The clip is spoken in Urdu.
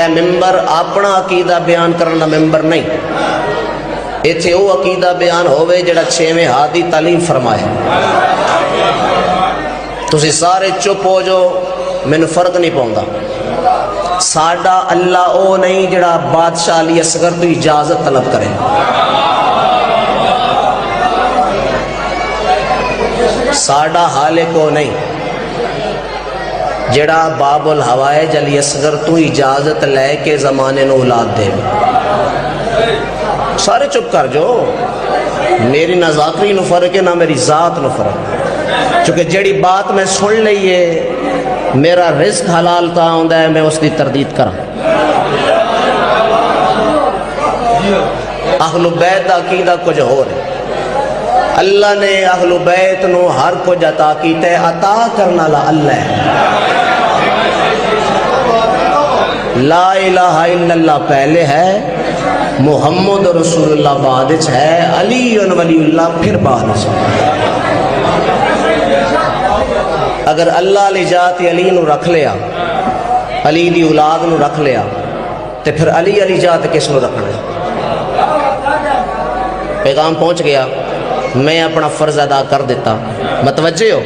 اے ممبر اپنا عقیدہ بیان کرنے کا ممبر نہیں، ایتھے وہ عقیدہ بیان ہوئے جڑا چھویں ہادی تعلیم فرمائے۔ تسی سارے چپ ہو جو، مینوں فرق نہیں پاؤندا۔ ساڈا اللہ او نہیں جڑا بادشاہ علی اصغر تو اجازت طلب کرے، ساڈا خالق او نہیں جڑا باب الحوائج علی اصغر تو اجازت لے کے زمانے نو اولاد دے۔ سارے چپ کر جو، میری نہ ذاکری نو فرق ہے نہ میری ذات نو فرق، چونکہ جڑی بات میں سن لئیے میرا رزق حلال تا ہوندا ہے، میں اس کی تردید کراں۔ اہل بیت دا عقیدہ کچھ ہو رہے، اللہ نے اہل بیت نو ہر کچھ عطا کیتا ہے، عطا کرنا لا اللہ ہے۔ لا الہ الا اللہ پہلے ہے، محمد رسول اللہ بعد ہے، علی ولی اللہ پھر بعد ہے۔ اگر اللہ علی ذات علی نو رکھ لیا، علی دی اولاد نو رکھ لیا، تو پھر علی علی ذات کس نو رکھنا ہے؟ پیغام پہنچ گیا، میں اپنا فرض ادا کر دیتا، متوجہ ہو؟